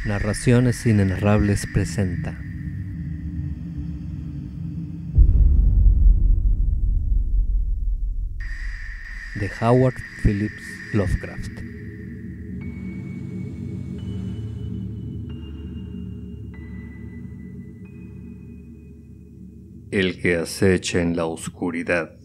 Narraciones Inenarrables presenta de Howard Phillips Lovecraft. El que acecha en la oscuridad.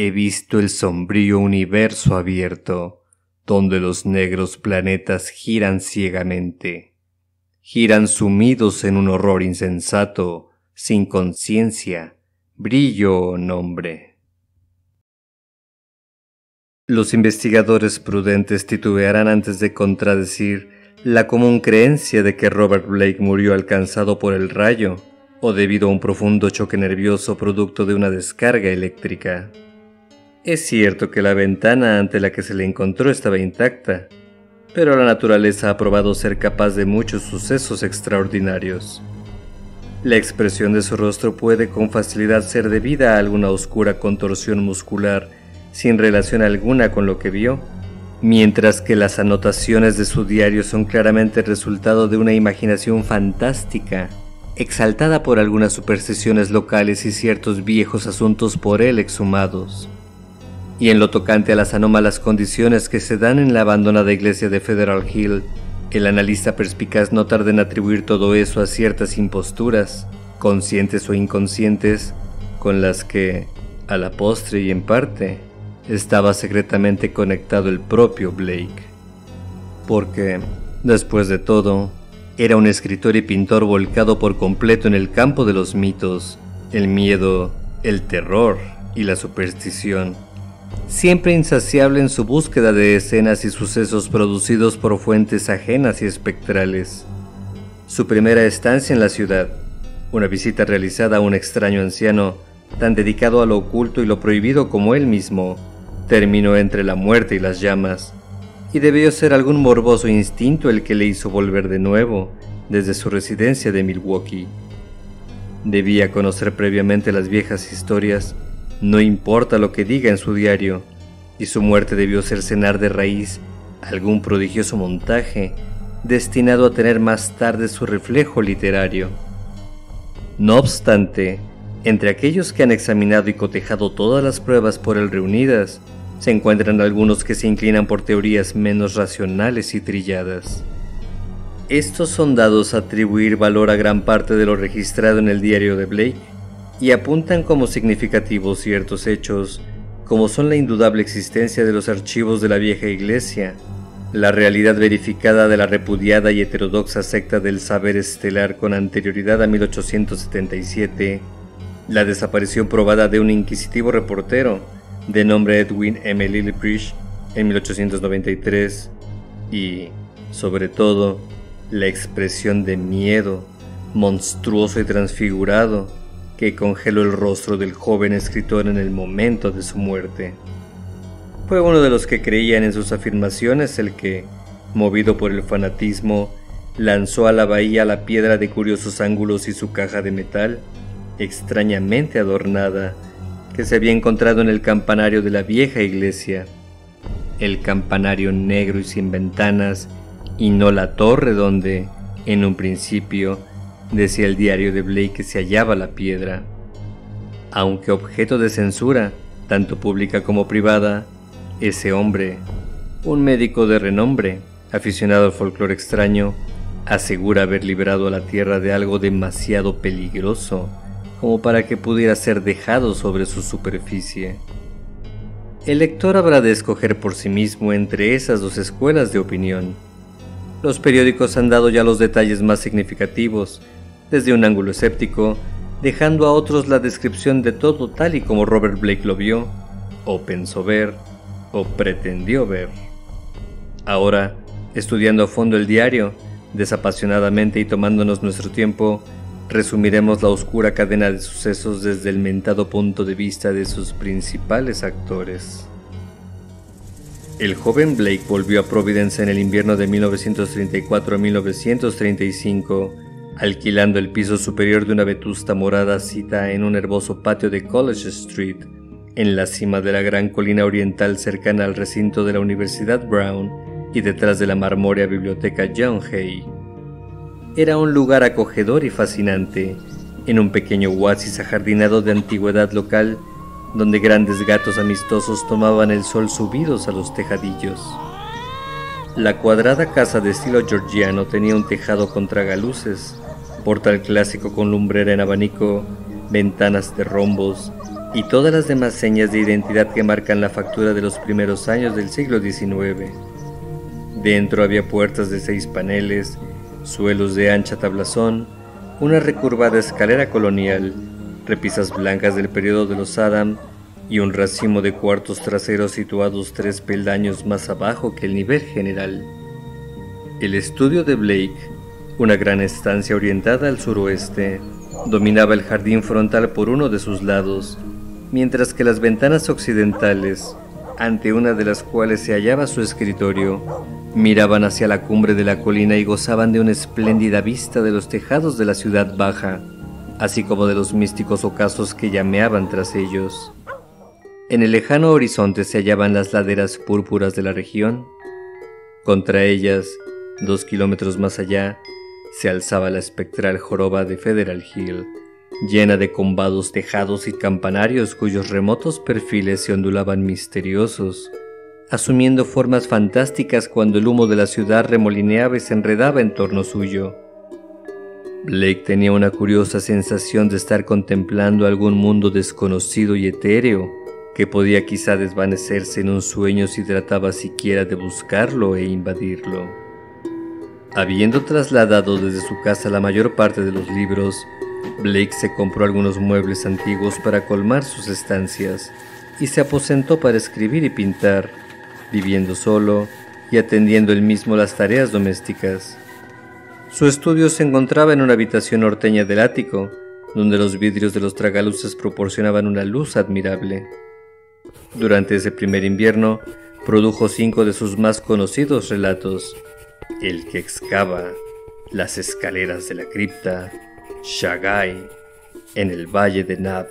He visto el sombrío universo abierto, donde los negros planetas giran ciegamente. Giran sumidos en un horror insensato, sin conciencia, brillo o nombre. Los investigadores prudentes titubearán antes de contradecir la común creencia de que Robert Blake murió alcanzado por el rayo, o debido a un profundo choque nervioso producto de una descarga eléctrica. Es cierto que la ventana ante la que se le encontró estaba intacta, pero la naturaleza ha probado ser capaz de muchos sucesos extraordinarios. La expresión de su rostro puede con facilidad ser debida a alguna oscura contorsión muscular sin relación alguna con lo que vio, mientras que las anotaciones de su diario son claramente resultado de una imaginación fantástica, exaltada por algunas supersticiones locales y ciertos viejos asuntos por él exhumados. Y en lo tocante a las anómalas condiciones que se dan en la abandonada iglesia de Federal Hill, el analista perspicaz no tarda en atribuir todo eso a ciertas imposturas, conscientes o inconscientes, con las que, a la postre y en parte, estaba secretamente conectado el propio Blake. Porque, después de todo, era un escritor y pintor volcado por completo en el campo de los mitos, el miedo, el terror y la superstición. Siempre insaciable en su búsqueda de escenas y sucesos producidos por fuentes ajenas y espectrales. Su primera estancia en la ciudad, una visita realizada a un extraño anciano, tan dedicado a lo oculto y lo prohibido como él mismo, terminó entre la muerte y las llamas, y debió ser algún morboso instinto el que le hizo volver de nuevo, desde su residencia de Milwaukee. Debía conocer previamente las viejas historias, no importa lo que diga en su diario, y su muerte debió cercenar de raíz algún prodigioso montaje destinado a tener más tarde su reflejo literario. No obstante, entre aquellos que han examinado y cotejado todas las pruebas por él reunidas, se encuentran algunos que se inclinan por teorías menos racionales y trilladas. Estos son dados a atribuir valor a gran parte de lo registrado en el diario de Blake, y apuntan como significativos ciertos hechos, como son la indudable existencia de los archivos de la vieja iglesia, la realidad verificada de la repudiada y heterodoxa secta del saber estelar con anterioridad a 1877, la desaparición probada de un inquisitivo reportero de nombre Edwin M. Lillibridge en 1893 y, sobre todo, la expresión de miedo, monstruoso y transfigurado, que congeló el rostro del joven escritor en el momento de su muerte. Fue uno de los que creían en sus afirmaciones el que, movido por el fanatismo, lanzó a la bahía la piedra de curiosos ángulos y su caja de metal, extrañamente adornada, que se había encontrado en el campanario de la vieja iglesia. El campanario negro y sin ventanas, y no la torre donde, en un principio, decía el diario de Blake que se hallaba la piedra. Aunque objeto de censura, tanto pública como privada, ese hombre, un médico de renombre, aficionado al folclore extraño, asegura haber librado a la tierra de algo demasiado peligroso como para que pudiera ser dejado sobre su superficie. El lector habrá de escoger por sí mismo entre esas dos escuelas de opinión. Los periódicos han dado ya los detalles más significativos, desde un ángulo escéptico, dejando a otros la descripción de todo tal y como Robert Blake lo vio, o pensó ver, o pretendió ver. Ahora, estudiando a fondo el diario, desapasionadamente y tomándonos nuestro tiempo, resumiremos la oscura cadena de sucesos desde el mentado punto de vista de sus principales actores. El joven Blake volvió a Providence en el invierno de 1934 a 1935, alquilando el piso superior de una vetusta morada cita en un herboso patio de College Street, en la cima de la gran colina oriental cercana al recinto de la Universidad Brown y detrás de la marmórea biblioteca John Hay. Era un lugar acogedor y fascinante, en un pequeño oasis ajardinado de antigüedad local, donde grandes gatos amistosos tomaban el sol subidos a los tejadillos. La cuadrada casa de estilo georgiano tenía un tejado con tragaluces, portal clásico con lumbrera en abanico, ventanas de rombos y todas las demás señas de identidad que marcan la factura de los primeros años del siglo XIX. Dentro había puertas de 6 paneles, suelos de ancha tablazón, una recurvada escalera colonial, repisas blancas del periodo de los Adam y un racimo de cuartos traseros situados 3 peldaños más abajo que el nivel general. El estudio de Blake, una gran estancia orientada al suroeste, dominaba el jardín frontal por uno de sus lados, mientras que las ventanas occidentales, ante una de las cuales se hallaba su escritorio, miraban hacia la cumbre de la colina y gozaban de una espléndida vista de los tejados de la ciudad baja, así como de los místicos ocasos que llameaban tras ellos. En el lejano horizonte se hallaban las laderas púrpuras de la región. Contra ellas, 2 kilómetros más allá, se alzaba la espectral joroba de Federal Hill, llena de combados tejados y campanarios cuyos remotos perfiles se ondulaban misteriosos, asumiendo formas fantásticas cuando el humo de la ciudad remolineaba y se enredaba en torno suyo. Blake tenía una curiosa sensación de estar contemplando algún mundo desconocido y etéreo, que podía quizá desvanecerse en un sueño si trataba siquiera de buscarlo e invadirlo. Habiendo trasladado desde su casa la mayor parte de los libros, Blake se compró algunos muebles antiguos para colmar sus estancias y se aposentó para escribir y pintar, viviendo solo y atendiendo él mismo las tareas domésticas. Su estudio se encontraba en una habitación norteña del ático, donde los vidrios de los tragaluces proporcionaban una luz admirable. Durante ese primer invierno, produjo 5 de sus más conocidos relatos: El que excava, Las escaleras de la cripta, Shagai, En el valle de Nab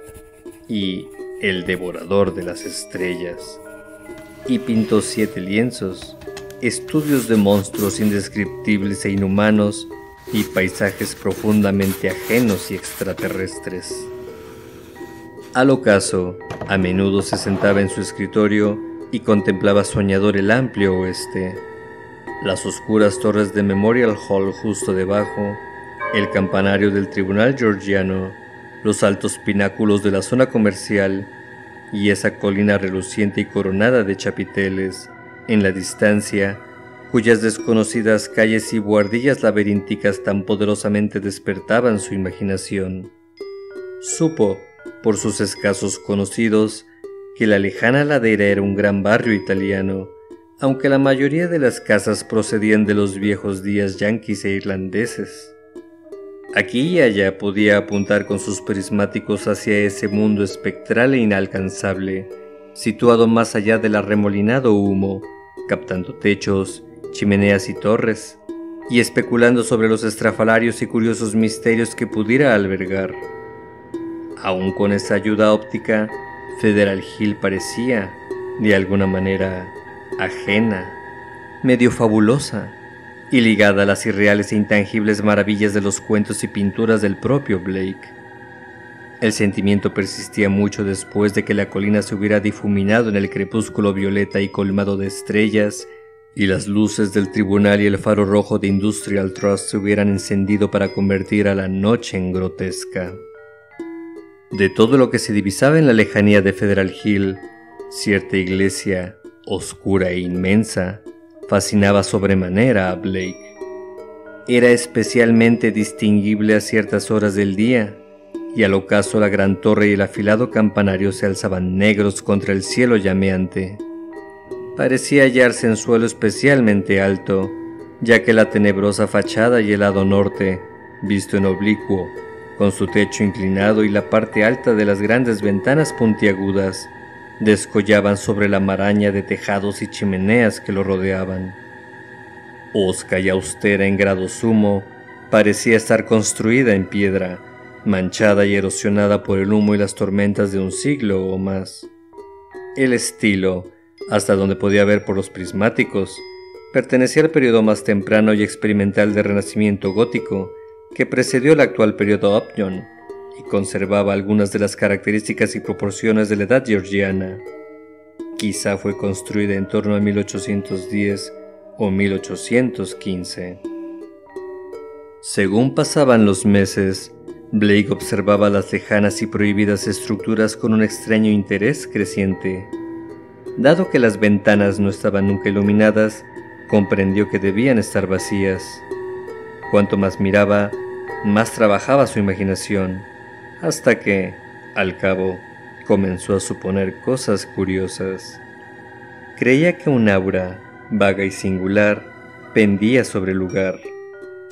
y El devorador de las estrellas. Y pintó 7 lienzos, estudios de monstruos indescriptibles e inhumanos y paisajes profundamente ajenos y extraterrestres. Al ocaso, a menudo se sentaba en su escritorio y contemplaba soñador el amplio oeste, las oscuras torres de Memorial Hall justo debajo, el campanario del Tribunal Georgiano, los altos pináculos de la zona comercial y esa colina reluciente y coronada de chapiteles, en la distancia, cuyas desconocidas calles y buhardillas laberínticas tan poderosamente despertaban su imaginación. Supo, por sus escasos conocidos, que la lejana ladera era un gran barrio italiano, aunque la mayoría de las casas procedían de los viejos días yanquis e irlandeses. Aquí y allá podía apuntar con sus prismáticos hacia ese mundo espectral e inalcanzable, situado más allá del arremolinado humo, captando techos, chimeneas y torres, y especulando sobre los estrafalarios y curiosos misterios que pudiera albergar. Aún con esa ayuda óptica, Federal Hill parecía, de alguna manera, ajena, medio fabulosa, y ligada a las irreales e intangibles maravillas de los cuentos y pinturas del propio Blake. El sentimiento persistía mucho después de que la colina se hubiera difuminado en el crepúsculo violeta y colmado de estrellas, y las luces del tribunal y el faro rojo de Industrial Trust se hubieran encendido para convertir a la noche en grotesca. De todo lo que se divisaba en la lejanía de Federal Hill, cierta iglesia, oscura e inmensa, fascinaba sobremanera a Blake. Era especialmente distinguible a ciertas horas del día, y al ocaso la gran torre y el afilado campanario se alzaban negros contra el cielo llameante. Parecía hallarse en suelo especialmente alto, ya que la tenebrosa fachada y el lado norte, visto en oblicuo, con su techo inclinado y la parte alta de las grandes ventanas puntiagudas, descollaban sobre la maraña de tejados y chimeneas que lo rodeaban. Hosca y austera en grado sumo, parecía estar construida en piedra, manchada y erosionada por el humo y las tormentas de un siglo o más. El estilo, hasta donde podía ver por los prismáticos, pertenecía al periodo más temprano y experimental del Renacimiento gótico que precedió el actual periodo Option y conservaba algunas de las características y proporciones de la Edad Georgiana. Quizá fue construida en torno a 1810 o 1815. Según pasaban los meses, Blake observaba las lejanas y prohibidas estructuras con un extraño interés creciente. Dado que las ventanas no estaban nunca iluminadas, comprendió que debían estar vacías. Cuanto más miraba, más trabajaba su imaginación, hasta que, al cabo, comenzó a suponer cosas curiosas. Creía que un aura, vaga y singular, pendía sobre el lugar,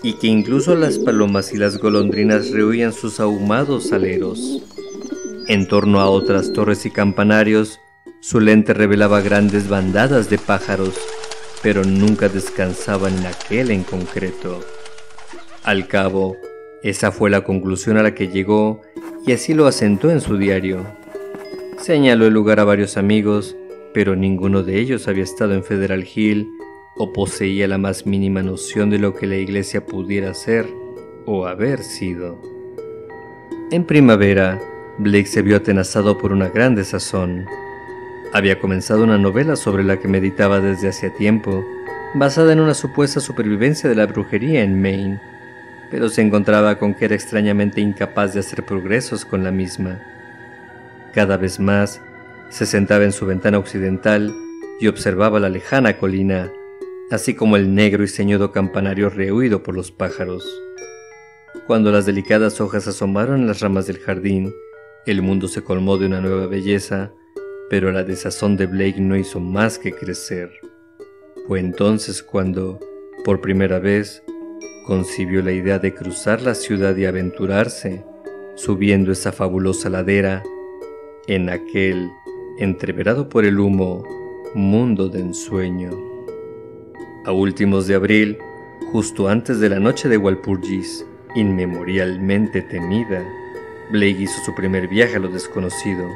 y que incluso las palomas y las golondrinas rehuían sus ahumados aleros. En torno a otras torres y campanarios, su lente revelaba grandes bandadas de pájaros, pero nunca descansaban en aquel en concreto. Al cabo, esa fue la conclusión a la que llegó, y así lo asentó en su diario. Señaló el lugar a varios amigos, pero ninguno de ellos había estado en Federal Hill o poseía la más mínima noción de lo que la iglesia pudiera ser o haber sido. En primavera, Blake se vio atenazado por una gran desazón. Había comenzado una novela sobre la que meditaba desde hacía tiempo, basada en una supuesta supervivencia de la brujería en Maine, pero se encontraba con que era extrañamente incapaz de hacer progresos con la misma. Cada vez más, se sentaba en su ventana occidental y observaba la lejana colina, así como el negro y ceñudo campanario rehuido por los pájaros. Cuando las delicadas hojas asomaron en las ramas del jardín, el mundo se colmó de una nueva belleza, pero la desazón de Blake no hizo más que crecer. Fue entonces cuando, por primera vez, concibió la idea de cruzar la ciudad y aventurarse, subiendo esa fabulosa ladera, en aquel, entreverado por el humo, mundo de ensueño. A últimos de abril, justo antes de la noche de Walpurgis, inmemorialmente temida, Blake hizo su primer viaje a lo desconocido.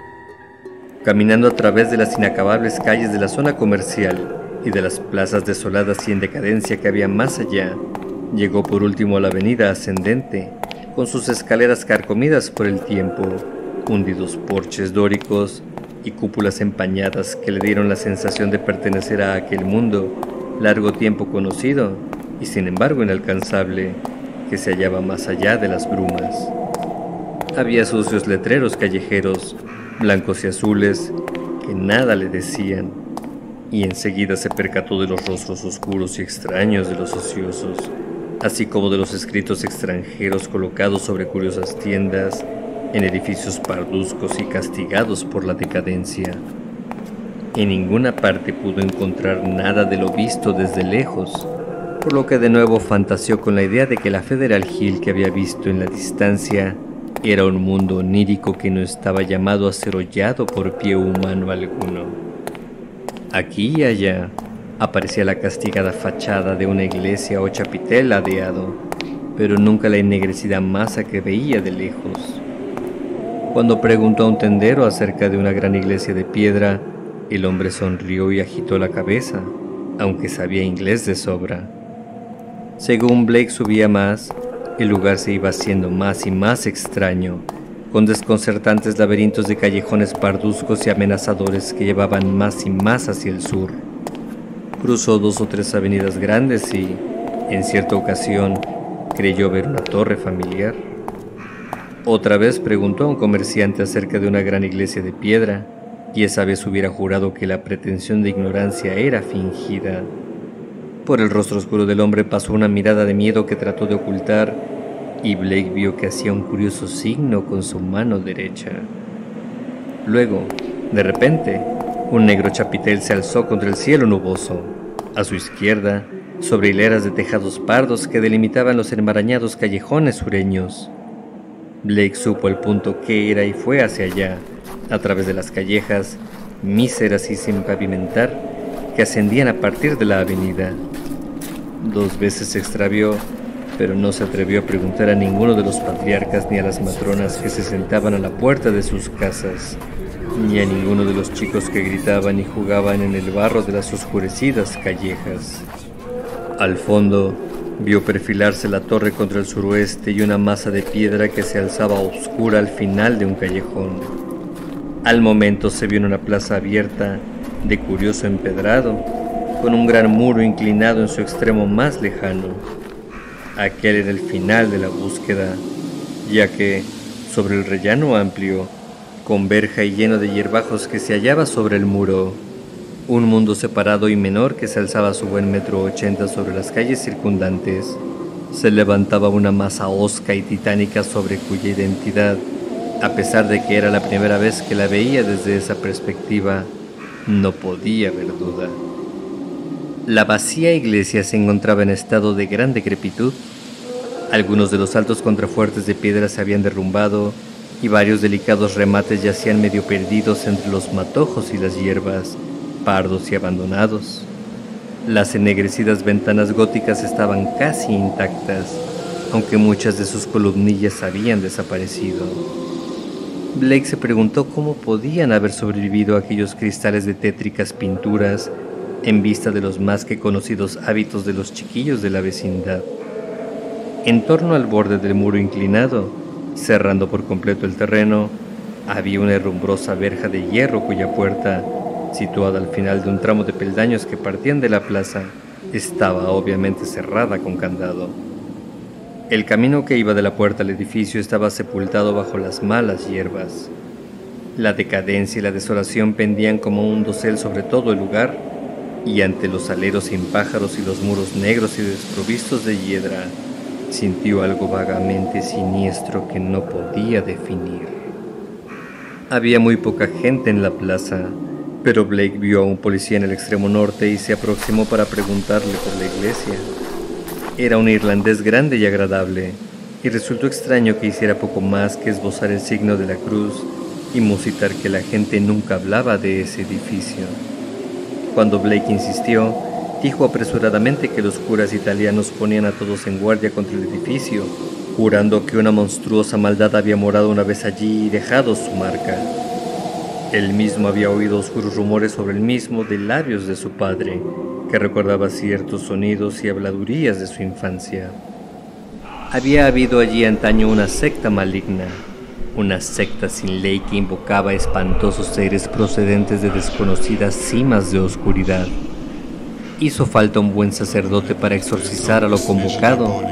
Caminando a través de las inacabables calles de la zona comercial y de las plazas desoladas y en decadencia que había más allá, llegó por último a la avenida ascendente, con sus escaleras carcomidas por el tiempo, hundidos porches dóricos y cúpulas empañadas que le dieron la sensación de pertenecer a aquel mundo, largo tiempo conocido y sin embargo inalcanzable, que se hallaba más allá de las brumas. Había sucios letreros callejeros, blancos y azules, que nada le decían, y enseguida se percató de los rostros oscuros y extraños de los ociosos, así como de los escritos extranjeros colocados sobre curiosas tiendas en edificios parduzcos y castigados por la decadencia. En ninguna parte pudo encontrar nada de lo visto desde lejos, por lo que de nuevo fantaseó con la idea de que la Federal Hill que había visto en la distancia era un mundo onírico que no estaba llamado a ser hollado por pie humano alguno. Aquí y allá aparecía la castigada fachada de una iglesia o chapitel ladeado, pero nunca la ennegrecida masa que veía de lejos. Cuando preguntó a un tendero acerca de una gran iglesia de piedra, el hombre sonrió y agitó la cabeza, aunque sabía inglés de sobra. Según Blake subía más, el lugar se iba haciendo más y más extraño, con desconcertantes laberintos de callejones parduzcos y amenazadores que llevaban más y más hacia el sur. Cruzó 2 o 3 avenidas grandes y, en cierta ocasión, creyó ver una torre familiar. Otra vez preguntó a un comerciante acerca de una gran iglesia de piedra, y esa vez hubiera jurado que la pretensión de ignorancia era fingida. Por el rostro oscuro del hombre pasó una mirada de miedo que trató de ocultar, y Blake vio que hacía un curioso signo con su mano derecha. Luego, de repente, un negro chapitel se alzó contra el cielo nuboso. A su izquierda, sobre hileras de tejados pardos que delimitaban los enmarañados callejones sureños. Blake supo el punto que era y fue hacia allá, a través de las callejas, míseras y sin pavimentar, que ascendían a partir de la avenida. 2 veces se extravió, pero no se atrevió a preguntar a ninguno de los patriarcas ni a las matronas que se sentaban a la puerta de sus casas, ni a ninguno de los chicos que gritaban y jugaban en el barro de las oscurecidas callejas. Al fondo, vio perfilarse la torre contra el suroeste y una masa de piedra que se alzaba oscura al final de un callejón. Al momento se vio en una plaza abierta, de curioso empedrado, con un gran muro inclinado en su extremo más lejano. Aquel era el final de la búsqueda, ya que, sobre el rellano amplio, con verja y lleno de hierbajos que se hallaba sobre el muro, un mundo separado y menor que se alzaba a su buen 1,80 m sobre las calles circundantes, se levantaba una masa hosca y titánica sobre cuya identidad, a pesar de que era la primera vez que la veía desde esa perspectiva, no podía haber duda. La vacía iglesia se encontraba en estado de gran decrepitud. Algunos de los altos contrafuertes de piedra se habían derrumbado y varios delicados remates yacían medio perdidos entre los matojos y las hierbas, pardos y abandonados. Las ennegrecidas ventanas góticas estaban casi intactas, aunque muchas de sus columnillas habían desaparecido. Blake se preguntó cómo podían haber sobrevivido aquellos cristales de tétricas pinturas en vista de los más que conocidos hábitos de los chiquillos de la vecindad. En torno al borde del muro inclinado, cerrando por completo el terreno, había una herrumbrosa verja de hierro cuya puerta, situada al final de un tramo de peldaños que partían de la plaza, estaba obviamente cerrada con candado. El camino que iba de la puerta al edificio estaba sepultado bajo las malas hierbas. La decadencia y la desolación pendían como un dosel sobre todo el lugar, y ante los aleros sin pájaros y los muros negros y desprovistos de hiedra, sintió algo vagamente siniestro que no podía definir. Había muy poca gente en la plaza, pero Blake vio a un policía en el extremo norte y se aproximó para preguntarle por la iglesia. Era un irlandés grande y agradable, y resultó extraño que hiciera poco más que esbozar el signo de la cruz y musitar que la gente nunca hablaba de ese edificio. Cuando Blake insistió, dijo apresuradamente que los curas italianos ponían a todos en guardia contra el edificio, jurando que una monstruosa maldad había morado una vez allí y dejado su marca. Él mismo había oído oscuros rumores sobre el mismo de labios de su padre, que recordaba ciertos sonidos y habladurías de su infancia. Había habido allí antaño una secta maligna, una secta sin ley que invocaba espantosos seres procedentes de desconocidas cimas de oscuridad. Hizo falta un buen sacerdote para exorcizar a lo convocado,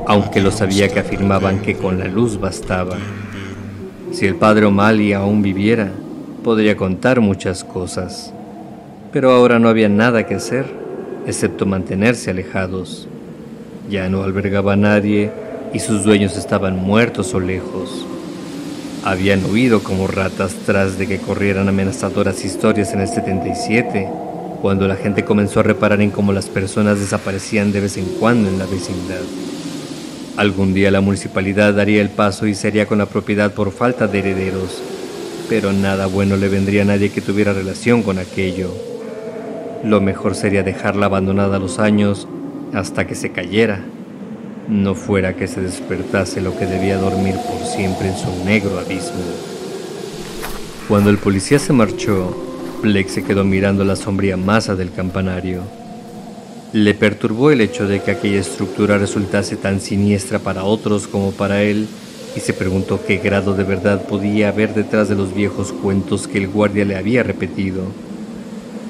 aunque los había que afirmaban que con la luz bastaba. Si el padre O'Malley aún viviera, podría contar muchas cosas, pero ahora no había nada que hacer, excepto mantenerse alejados. Ya no albergaba a nadie y sus dueños estaban muertos o lejos. Habían huido como ratas tras de que corrieran amenazadoras historias en el 77, cuando la gente comenzó a reparar en cómo las personas desaparecían de vez en cuando en la vecindad. Algún día la municipalidad daría el paso y sería con la propiedad por falta de herederos, pero nada bueno le vendría a nadie que tuviera relación con aquello. Lo mejor sería dejarla abandonada a los años hasta que se cayera, no fuera que se despertase lo que debía dormir por siempre en su negro abismo. Cuando el policía se marchó, Blake se quedó mirando la sombría masa del campanario. Le perturbó el hecho de que aquella estructura resultase tan siniestra para otros como para él, y se preguntó qué grado de verdad podía haber detrás de los viejos cuentos que el guardia le había repetido.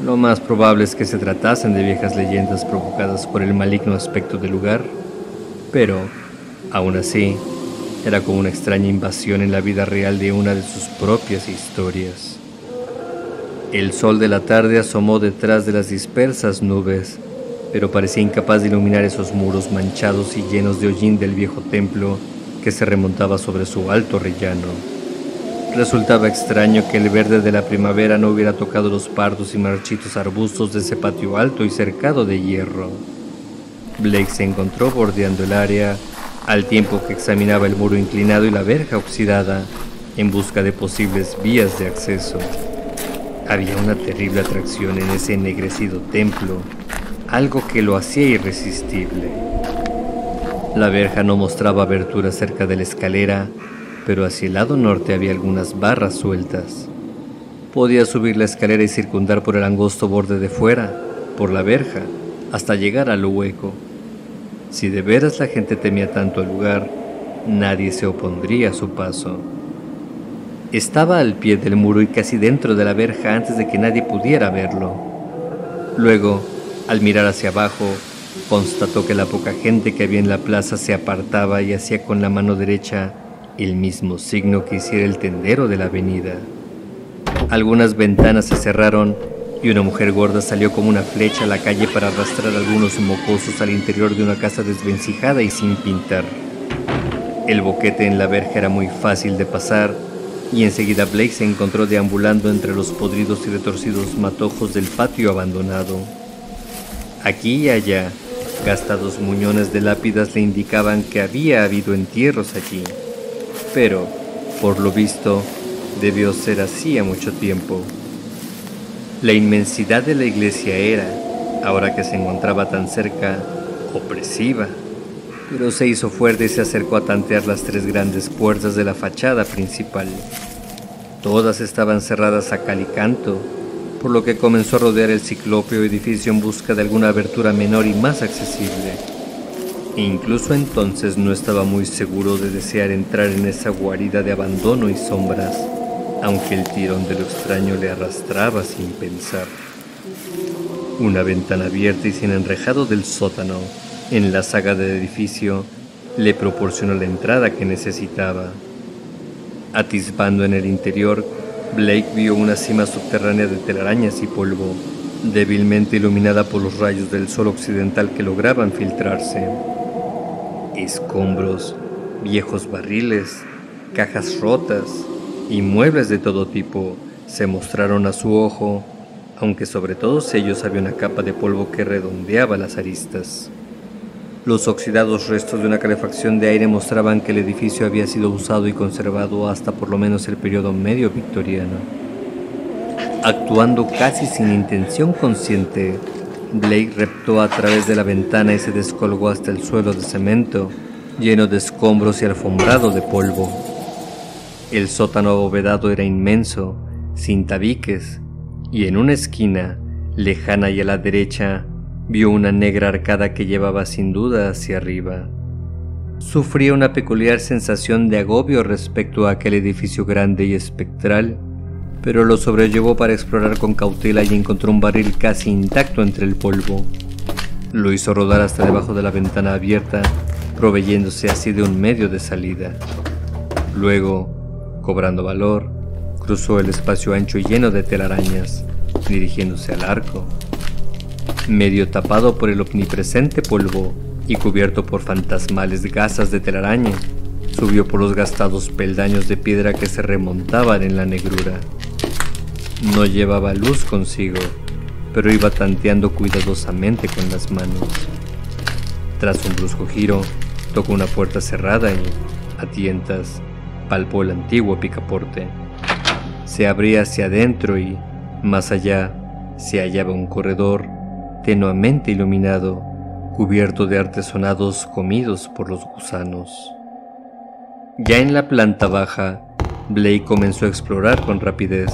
Lo más probable es que se tratasen de viejas leyendas provocadas por el maligno aspecto del lugar, pero, aún así, era como una extraña invasión en la vida real de una de sus propias historias. El sol de la tarde asomó detrás de las dispersas nubes, pero parecía incapaz de iluminar esos muros manchados y llenos de hollín del viejo templo que se remontaba sobre su alto rellano. Resultaba extraño que el verde de la primavera no hubiera tocado los pardos y marchitos arbustos de ese patio alto y cercado de hierro. Blake se encontró bordeando el área, al tiempo que examinaba el muro inclinado y la verja oxidada, en busca de posibles vías de acceso. Había una terrible atracción en ese ennegrecido templo, algo que lo hacía irresistible. La verja no mostraba abertura cerca de la escalera, pero hacia el lado norte había algunas barras sueltas. Podía subir la escalera y circundar por el angosto borde de fuera, por la verja, hasta llegar al hueco. Si de veras la gente temía tanto el lugar, nadie se opondría a su paso. Estaba al pie del muro y casi dentro de la verja antes de que nadie pudiera verlo. Luego, al mirar hacia abajo, constató que la poca gente que había en la plaza se apartaba y hacía con la mano derecha el mismo signo que hiciera el tendero de la avenida. Algunas ventanas se cerraron y una mujer gorda salió como una flecha a la calle para arrastrar a algunos mocosos al interior de una casa desvencijada y sin pintar. El boquete en la verja era muy fácil de pasar y enseguida Blake se encontró deambulando entre los podridos y retorcidos matojos del patio abandonado. Aquí y allá, gastados muñones de lápidas le indicaban que había habido entierros allí, pero, por lo visto, debió ser hacía mucho tiempo. La inmensidad de la iglesia era, ahora que se encontraba tan cerca, opresiva, pero se hizo fuerte y se acercó a tantear las 3 grandes puertas de la fachada principal. Todas estaban cerradas a cal y canto, por lo que comenzó a rodear el ciclópeo edificio en busca de alguna abertura menor y más accesible. E incluso entonces no estaba muy seguro de desear entrar en esa guarida de abandono y sombras, aunque el tirón de lo extraño le arrastraba sin pensar. Una ventana abierta y sin enrejado del sótano, en la saga del edificio, le proporcionó la entrada que necesitaba. Atisbando en el interior, Blake vio una cima subterránea de telarañas y polvo, débilmente iluminada por los rayos del sol occidental que lograban filtrarse. Escombros, viejos barriles, cajas rotas y muebles de todo tipo se mostraron a su ojo, aunque sobre todos ellos había una capa de polvo que redondeaba las aristas. Los oxidados restos de una calefacción de aire mostraban que el edificio había sido usado y conservado hasta por lo menos el periodo medio victoriano. Actuando casi sin intención consciente, Blake reptó a través de la ventana y se descolgó hasta el suelo de cemento, lleno de escombros y alfombrado de polvo. El sótano abovedado era inmenso, sin tabiques, y en una esquina, lejana y a la derecha, vio una negra arcada que llevaba sin duda hacia arriba. Sufría una peculiar sensación de agobio respecto a aquel edificio grande y espectral, pero lo sobrellevó para explorar con cautela y encontró un barril casi intacto entre el polvo. Lo hizo rodar hasta debajo de la ventana abierta, proveyéndose así de un medio de salida. Luego, cobrando valor, cruzó el espacio ancho y lleno de telarañas, dirigiéndose al arco. Medio tapado por el omnipresente polvo y cubierto por fantasmales gasas de telaraña, subió por los gastados peldaños de piedra que se remontaban en la negrura. No llevaba luz consigo, pero iba tanteando cuidadosamente con las manos. Tras un brusco giro, tocó una puerta cerrada y, a tientas, palpó el antiguo picaporte. Se abría hacia adentro y, más allá, se hallaba un corredor tenuamente iluminado, cubierto de artesonados comidos por los gusanos. Ya en la planta baja, Blake comenzó a explorar con rapidez.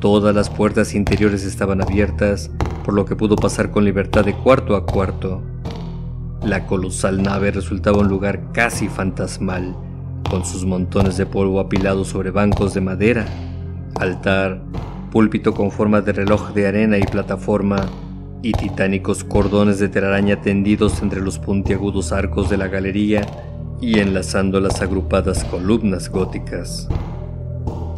Todas las puertas interiores estaban abiertas, por lo que pudo pasar con libertad de cuarto a cuarto. La colosal nave resultaba un lugar casi fantasmal, con sus montones de polvo apilados sobre bancos de madera, altar, púlpito con forma de reloj de arena y plataforma, y titánicos cordones de telaraña tendidos entre los puntiagudos arcos de la galería y enlazando las agrupadas columnas góticas.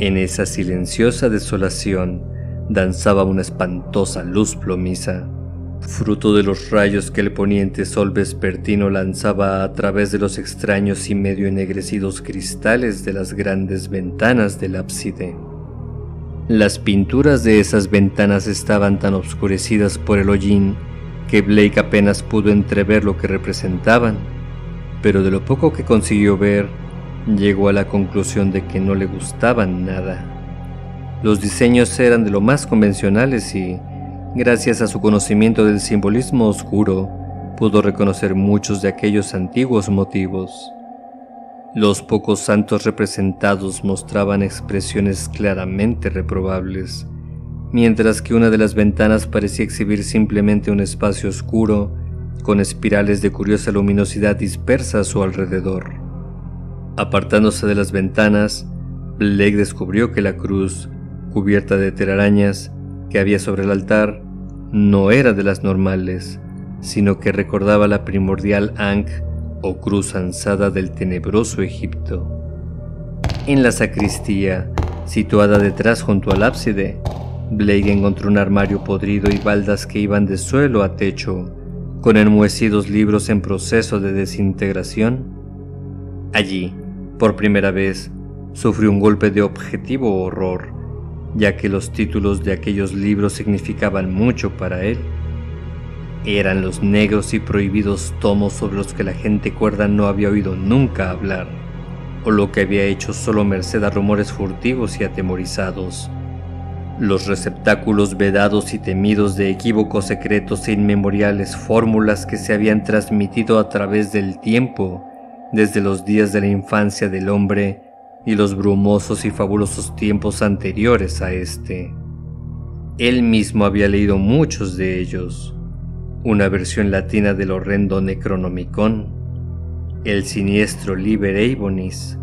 En esa silenciosa desolación danzaba una espantosa luz plomiza, fruto de los rayos que el poniente sol vespertino lanzaba a través de los extraños y medio ennegrecidos cristales de las grandes ventanas del ábside. Las pinturas de esas ventanas estaban tan obscurecidas por el hollín que Blake apenas pudo entrever lo que representaban, pero de lo poco que consiguió ver, llegó a la conclusión de que no le gustaban nada. Los diseños eran de lo más convencionales y, gracias a su conocimiento del simbolismo oscuro, pudo reconocer muchos de aquellos antiguos motivos. Los pocos santos representados mostraban expresiones claramente reprobables, mientras que una de las ventanas parecía exhibir simplemente un espacio oscuro, con espirales de curiosa luminosidad dispersa a su alrededor. Apartándose de las ventanas, Blake descubrió que la cruz, cubierta de telarañas, que había sobre el altar, no era de las normales, sino que recordaba la primordial Ankh o cruz ansada del tenebroso Egipto. En la sacristía, situada detrás junto al ábside, Blake encontró un armario podrido y baldas que iban de suelo a techo, con enmohecidos libros en proceso de desintegración. Allí, por primera vez, sufrió un golpe de objetivo horror, ya que los títulos de aquellos libros significaban mucho para él. Eran los negros y prohibidos tomos sobre los que la gente cuerda no había oído nunca hablar, o lo que había hecho solo merced a rumores furtivos y atemorizados. Los receptáculos vedados y temidos de equívocos secretos e inmemoriales fórmulas que se habían transmitido a través del tiempo, desde los días de la infancia del hombre y los brumosos y fabulosos tiempos anteriores a este. Él mismo había leído muchos de ellos. Una versión latina del horrendo Necronomicon, el siniestro Liber Eibonis,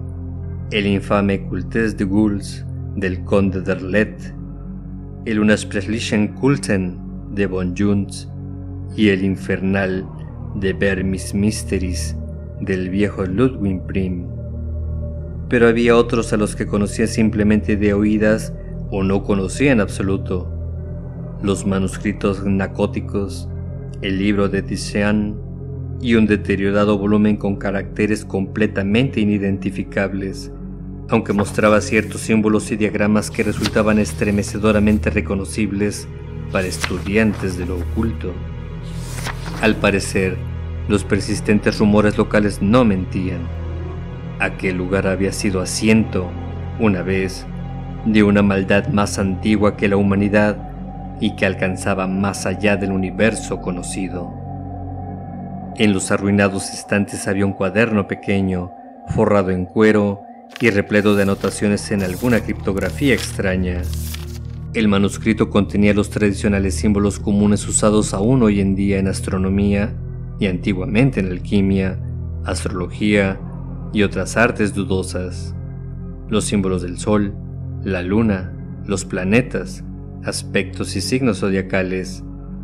el infame Cultes de Ghouls del Conde d'Erlet, el Unasprechlichen Kulten de von Junz y el infernal De Vermis Mysteris del viejo Ludwig Prim. Pero había otros a los que conocía simplemente de oídas o no conocía en absoluto: los manuscritos gnacóticos, el libro de Titian y un deteriorado volumen con caracteres completamente inidentificables, aunque mostraba ciertos símbolos y diagramas que resultaban estremecedoramente reconocibles para estudiantes de lo oculto. Al parecer, los persistentes rumores locales no mentían. Aquel lugar había sido asiento, una vez, de una maldad más antigua que la humanidad y que alcanzaba más allá del universo conocido. En los arruinados estantes había un cuaderno pequeño, forrado en cuero y repleto de anotaciones en alguna criptografía extraña. El manuscrito contenía los tradicionales símbolos comunes usados aún hoy en día en astronomía y antiguamente en alquimia, astrología y otras artes dudosas. Los símbolos del sol, la luna, los planetas, aspectos y signos zodiacales,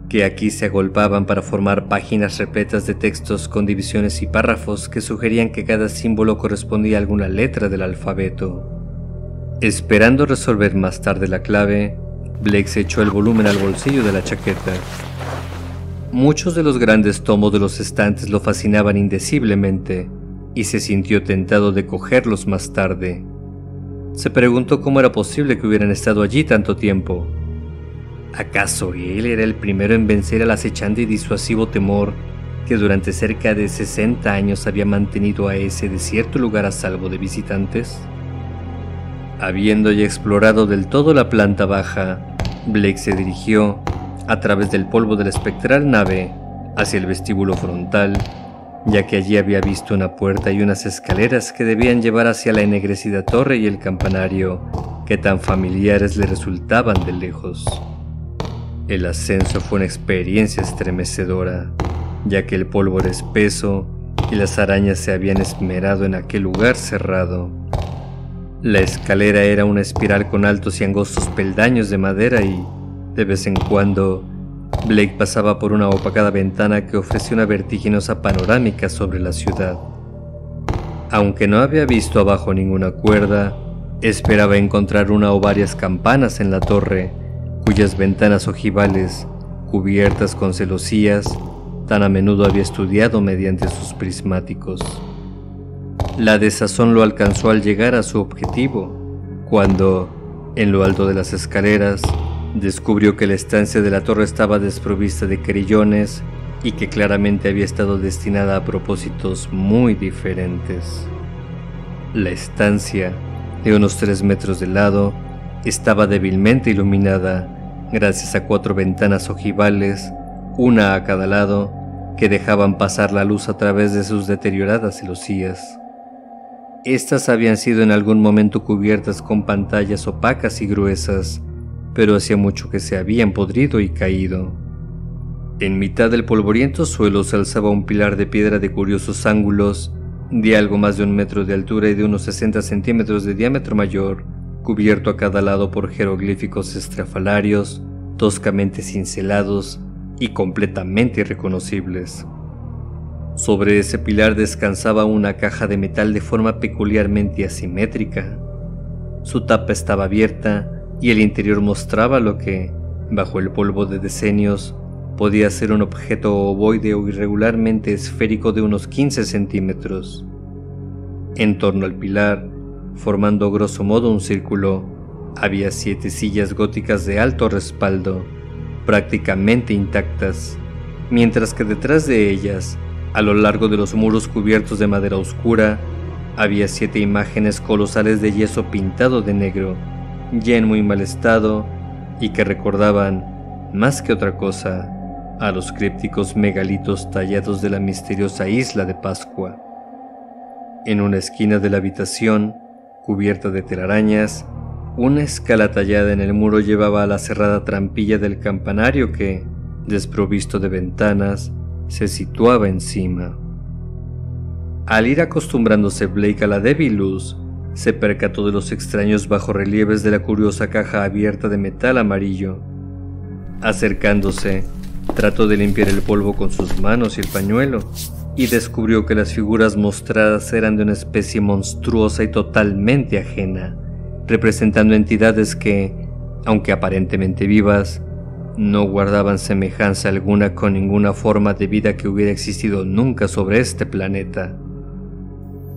que aquí se agolpaban para formar páginas repletas de textos con divisiones y párrafos que sugerían que cada símbolo correspondía a alguna letra del alfabeto. Esperando resolver más tarde la clave, Blake se echó el volumen al bolsillo de la chaqueta. Muchos de los grandes tomos de los estantes lo fascinaban indeciblemente, y se sintió tentado de cogerlos más tarde. Se preguntó cómo era posible que hubieran estado allí tanto tiempo. ¿Acaso él era el primero en vencer al acechante y disuasivo temor que durante cerca de 60 años había mantenido a ese desierto lugar a salvo de visitantes? Habiendo ya explorado del todo la planta baja, Blake se dirigió, a través del polvo de la espectral nave, hacia el vestíbulo frontal, ya que allí había visto una puerta y unas escaleras que debían llevar hacia la ennegrecida torre y el campanario, que tan familiares le resultaban de lejos. El ascenso fue una experiencia estremecedora, ya que el polvo era espeso y las arañas se habían esmerado en aquel lugar cerrado. La escalera era una espiral con altos y angostos peldaños de madera y, de vez en cuando, Blake pasaba por una opacada ventana que ofrecía una vertiginosa panorámica sobre la ciudad. Aunque no había visto abajo ninguna cuerda, esperaba encontrar una o varias campanas en la torre, cuyas ventanas ojivales, cubiertas con celosías, tan a menudo había estudiado mediante sus prismáticos. La desazón lo alcanzó al llegar a su objetivo, cuando, en lo alto de las escaleras, descubrió que la estancia de la torre estaba desprovista de carillones y que claramente había estado destinada a propósitos muy diferentes. La estancia, de unos 3 metros de lado, estaba débilmente iluminada gracias a 4 ventanas ojivales, una a cada lado, que dejaban pasar la luz a través de sus deterioradas celosías. Estas habían sido en algún momento cubiertas con pantallas opacas y gruesas, pero hacía mucho que se habían podrido y caído. En mitad del polvoriento suelo se alzaba un pilar de piedra de curiosos ángulos, de algo más de 1 metro de altura y de unos 60 centímetros de diámetro mayor, cubierto a cada lado por jeroglíficos estrafalarios, toscamente cincelados y completamente irreconocibles. Sobre ese pilar descansaba una caja de metal de forma peculiarmente asimétrica. Su tapa estaba abierta y el interior mostraba lo que, bajo el polvo de decenios, podía ser un objeto ovoide o irregularmente esférico de unos 15 centímetros. En torno al pilar, formando grosso modo un círculo, había 7 sillas góticas de alto respaldo, prácticamente intactas, mientras que detrás de ellas, a lo largo de los muros cubiertos de madera oscura, había 7 imágenes colosales de yeso pintado de negro, ya en muy mal estado, y que recordaban, más que otra cosa, a los crípticos megalitos tallados de la misteriosa isla de Pascua. En una esquina de la habitación, cubierta de telarañas, una escala tallada en el muro llevaba a la cerrada trampilla del campanario que, desprovisto de ventanas, se situaba encima. Al ir acostumbrándose Blake a la débil luz, se percató de los extraños bajorrelieves de la curiosa caja abierta de metal amarillo. Acercándose, trató de limpiar el polvo con sus manos y el pañuelo, y descubrió que las figuras mostradas eran de una especie monstruosa y totalmente ajena, representando entidades que, aunque aparentemente vivas, no guardaban semejanza alguna con ninguna forma de vida que hubiera existido nunca sobre este planeta.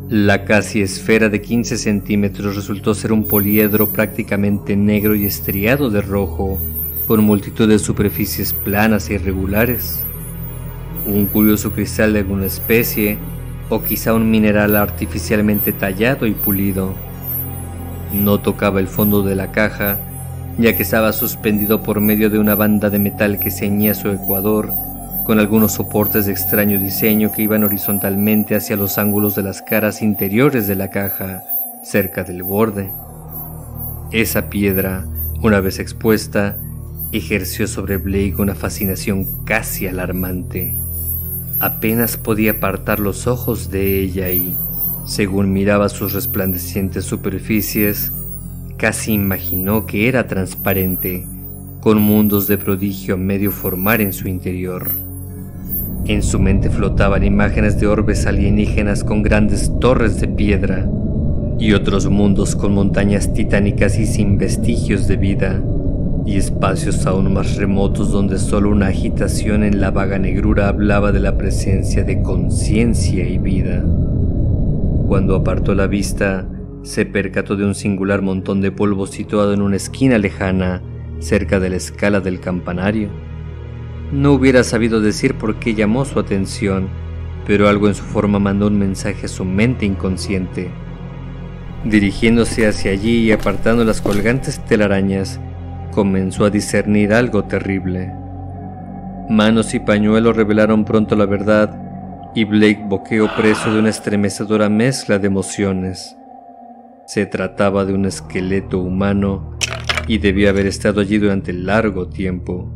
La casi esfera de 15 centímetros resultó ser un poliedro prácticamente negro y estriado de rojo, con multitud de superficies planas e irregulares. Un curioso cristal de alguna especie, o quizá un mineral artificialmente tallado y pulido. No tocaba el fondo de la caja, ya que estaba suspendido por medio de una banda de metal que ceñía su ecuador, con algunos soportes de extraño diseño que iban horizontalmente hacia los ángulos de las caras interiores de la caja, cerca del borde. Esa piedra, una vez expuesta, ejerció sobre Blake una fascinación casi alarmante. Apenas podía apartar los ojos de ella y, según miraba sus resplandecientes superficies, casi imaginó que era transparente, con mundos de prodigio a medio formar en su interior. En su mente flotaban imágenes de orbes alienígenas con grandes torres de piedra, y otros mundos con montañas titánicas y sin vestigios de vida, y espacios aún más remotos donde solo una agitación en la vaga negrura hablaba de la presencia de conciencia y vida. Cuando apartó la vista, se percató de un singular montón de polvo situado en una esquina lejana, cerca de la escala del campanario. No hubiera sabido decir por qué llamó su atención, pero algo en su forma mandó un mensaje a su mente inconsciente. Dirigiéndose hacia allí y apartando las colgantes telarañas, comenzó a discernir algo terrible. Manos y pañuelo revelaron pronto la verdad, y Blake boqueó preso de una estremecedora mezcla de emociones. Se trataba de un esqueleto humano y debía haber estado allí durante largo tiempo.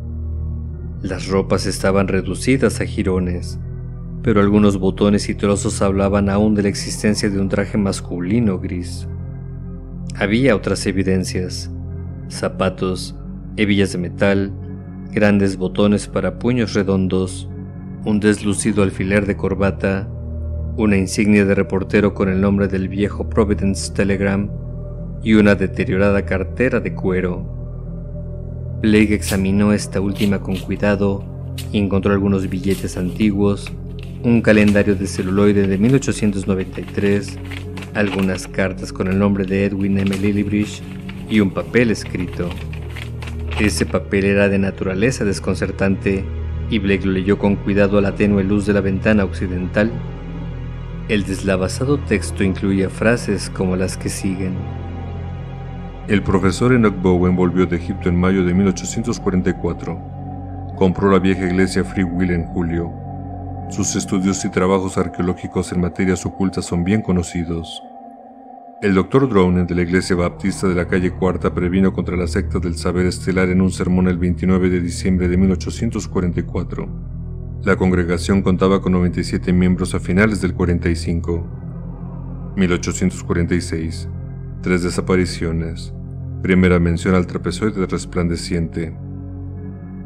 Las ropas estaban reducidas a jirones, pero algunos botones y trozos hablaban aún de la existencia de un traje masculino gris. Había otras evidencias: zapatos, hebillas de metal, grandes botones para puños redondos, un deslucido alfiler de corbata, una insignia de reportero con el nombre del viejo Providence Telegram y una deteriorada cartera de cuero. Blake examinó esta última con cuidado y encontró algunos billetes antiguos, un calendario de celuloide de 1893, algunas cartas con el nombre de Edwin M. Lillibridge y un papel escrito. Ese papel era de naturaleza desconcertante y Blake lo leyó con cuidado a la tenue luz de la ventana occidental. El deslavazado texto incluía frases como las que siguen. El profesor Enoch Bowen volvió de Egipto en mayo de 1844. Compró la vieja iglesia Free Will en julio. Sus estudios y trabajos arqueológicos en materias ocultas son bien conocidos. El Dr. Drowne de la Iglesia Baptista de la calle Cuarta previno contra la secta del saber estelar en un sermón el 29 de diciembre de 1844. La congregación contaba con 97 miembros a finales del 45. 1846. 3 desapariciones. Primera mención al trapezoide resplandeciente.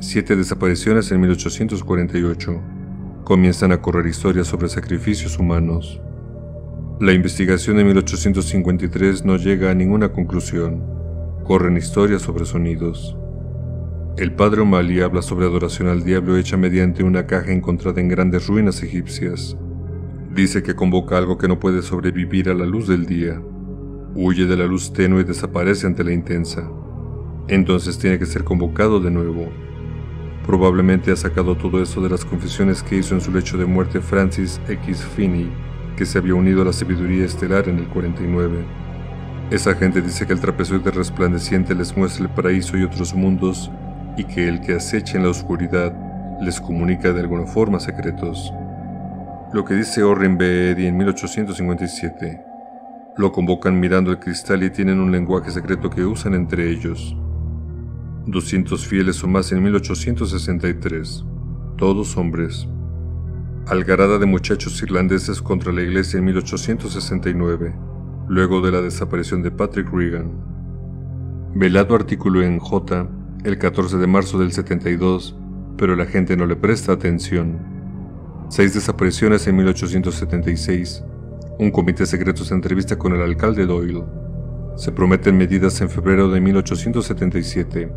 7 desapariciones en 1848. Comienzan a correr historias sobre sacrificios humanos. La investigación de 1853 no llega a ninguna conclusión. Corren historias sobre sonidos. El padre O'Malley habla sobre adoración al diablo hecha mediante una caja encontrada en grandes ruinas egipcias. Dice que convoca algo que no puede sobrevivir a la luz del día. Huye de la luz tenue y desaparece ante la intensa. Entonces tiene que ser convocado de nuevo. Probablemente ha sacado todo eso de las confesiones que hizo en su lecho de muerte Francis X. Finney, que se había unido a la sabiduría estelar en el 49. Esa gente dice que el trapezoide resplandeciente les muestra el paraíso y otros mundos, y que el que acecha en la oscuridad les comunica de alguna forma secretos. Lo que dice Orrin B. Eddy en 1857. Lo convocan mirando el cristal y tienen un lenguaje secreto que usan entre ellos. 200 fieles o más en 1863, todos hombres. Algarada de muchachos irlandeses contra la iglesia en 1869, luego de la desaparición de Patrick Regan. Velado artículo en J, el 14 de marzo del 72, pero la gente no le presta atención. 6 desapariciones en 1876. Un comité secreto se entrevista con el alcalde Doyle. Se prometen medidas en febrero de 1877.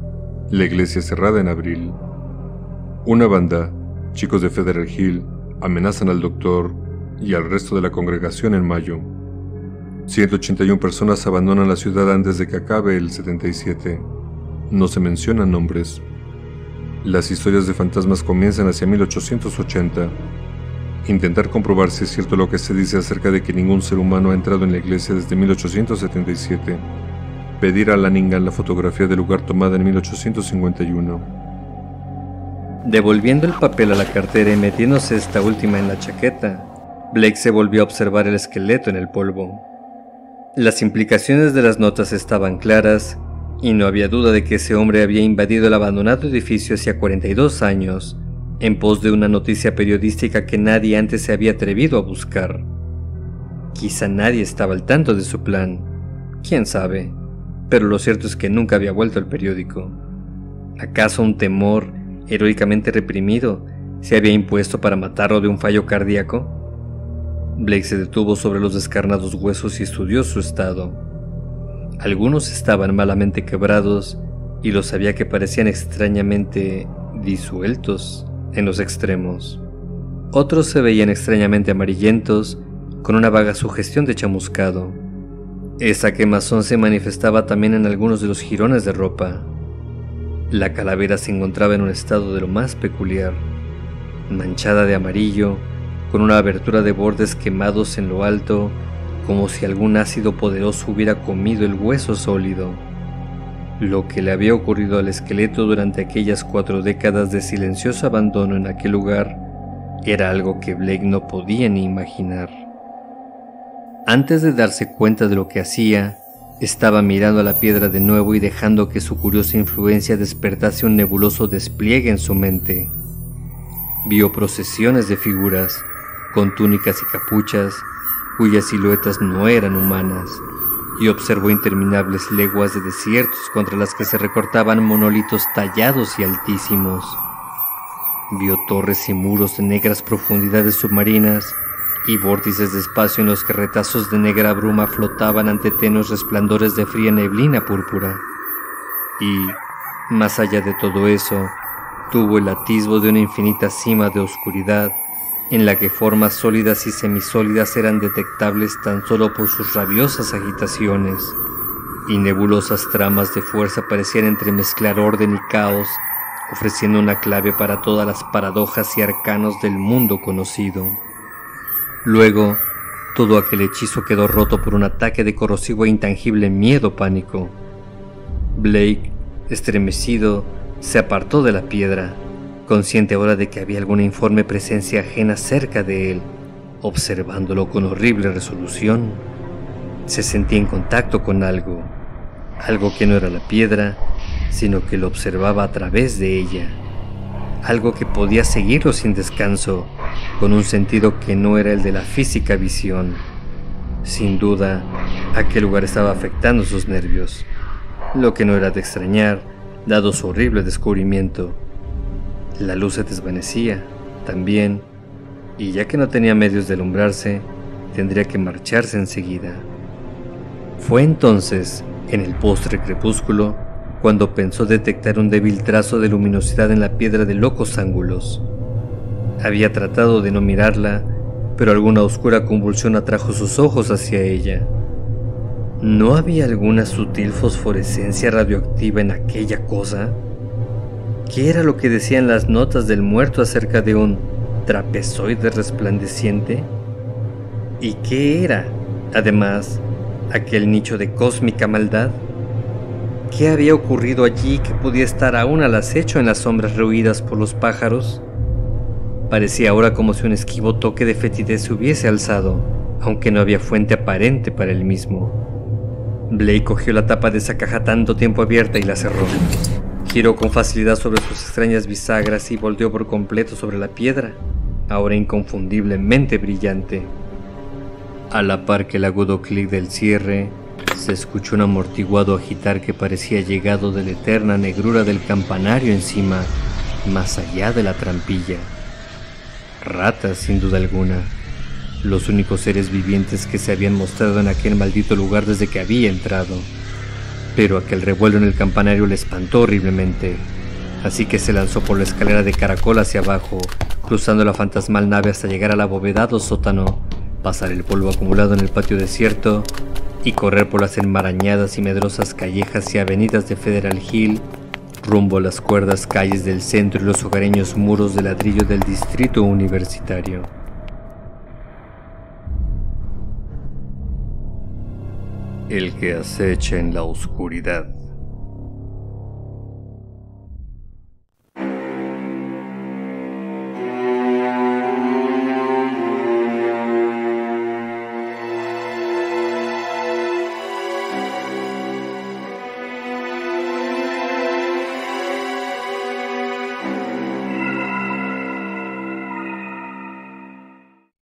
La iglesia cerrada en abril. Una banda, chicos de Federal Hill, amenazan al doctor y al resto de la congregación en mayo. 181 personas abandonan la ciudad antes de que acabe el 77. No se mencionan nombres. Las historias de fantasmas comienzan hacia 1880. Intentar comprobar si es cierto lo que se dice acerca de que ningún ser humano ha entrado en la iglesia desde 1877. Pedir a Lanningham la fotografía del lugar tomada en 1851. Devolviendo el papel a la cartera y metiéndose esta última en la chaqueta, Blake se volvió a observar el esqueleto en el polvo. Las implicaciones de las notas estaban claras, y no había duda de que ese hombre había invadido el abandonado edificio hacía 42 años, en pos de una noticia periodística que nadie antes se había atrevido a buscar. Quizá nadie estaba al tanto de su plan, quién sabe, pero lo cierto es que nunca había vuelto al periódico. ¿Acaso un temor, heroicamente reprimido, se había impuesto para matarlo de un fallo cardíaco? Blake se detuvo sobre los descarnados huesos y estudió su estado. Algunos estaban malamente quebrados y los había que parecían extrañamente disueltos en los extremos. Otros se veían extrañamente amarillentos, con una vaga sugestión de chamuscado. Esa quemazón se manifestaba también en algunos de los jirones de ropa. La calavera se encontraba en un estado de lo más peculiar, manchada de amarillo, con una abertura de bordes quemados en lo alto, como si algún ácido poderoso hubiera comido el hueso sólido. Lo que le había ocurrido al esqueleto durante aquellas 4 décadas de silencioso abandono en aquel lugar era algo que Blake no podía ni imaginar. Antes de darse cuenta de lo que hacía, estaba mirando a la piedra de nuevo y dejando que su curiosa influencia despertase un nebuloso despliegue en su mente. Vio procesiones de figuras, con túnicas y capuchas, cuyas siluetas no eran humanas, y observó interminables leguas de desiertos contra las que se recortaban monolitos tallados y altísimos. Vio torres y muros de negras profundidades submarinas y vórtices de espacio en los que retazos de negra bruma flotaban ante tenues resplandores de fría neblina púrpura. Y, más allá de todo eso, tuvo el atisbo de una infinita cima de oscuridad, en la que formas sólidas y semisólidas eran detectables tan solo por sus rabiosas agitaciones, y nebulosas tramas de fuerza parecían entremezclar orden y caos, ofreciendo una clave para todas las paradojas y arcanos del mundo conocido. Luego, todo aquel hechizo quedó roto por un ataque de corrosivo e intangible miedo-pánico. Blake, estremecido, se apartó de la piedra, consciente ahora de que había alguna informe presencia ajena cerca de él, observándolo con horrible resolución. Se sentía en contacto con algo, algo que no era la piedra, sino que lo observaba a través de ella, algo que podía seguirlo sin descanso, con un sentido que no era el de la física visión. Sin duda, aquel lugar estaba afectando sus nervios, lo que no era de extrañar, dado su horrible descubrimiento. La luz se desvanecía, también, y ya que no tenía medios de alumbrarse, tendría que marcharse enseguida. Fue entonces, en el postre crepúsculo, cuando pensó detectar un débil trazo de luminosidad en la piedra de locos ángulos. Había tratado de no mirarla, pero alguna oscura convulsión atrajo sus ojos hacia ella. ¿No había alguna sutil fosforescencia radioactiva en aquella cosa? ¿Qué era lo que decían las notas del muerto acerca de un trapezoide resplandeciente? ¿Y qué era, además, aquel nicho de cósmica maldad? ¿Qué había ocurrido allí que podía estar aún al acecho en las sombras rehuidas por los pájaros? Parecía ahora como si un esquivo toque de fetidez se hubiese alzado, aunque no había fuente aparente para él mismo. Blake cogió la tapa de esa caja tanto tiempo abierta y la cerró. Giró con facilidad sobre sus extrañas bisagras y volteó por completo sobre la piedra, ahora inconfundiblemente brillante. A la par que el agudo clic del cierre, se escuchó un amortiguado agitar que parecía llegado de la eterna negrura del campanario encima, más allá de la trampilla. Ratas, sin duda alguna, los únicos seres vivientes que se habían mostrado en aquel maldito lugar desde que había entrado. Pero aquel revuelo en el campanario le espantó horriblemente, así que se lanzó por la escalera de caracol hacia abajo, cruzando la fantasmal nave hasta llegar al abovedado sótano, pasar el polvo acumulado en el patio desierto y correr por las enmarañadas y medrosas callejas y avenidas de Federal Hill, rumbo a las cuerdas calles del centro y los hogareños muros de ladrillo del distrito universitario. El que acecha en la oscuridad.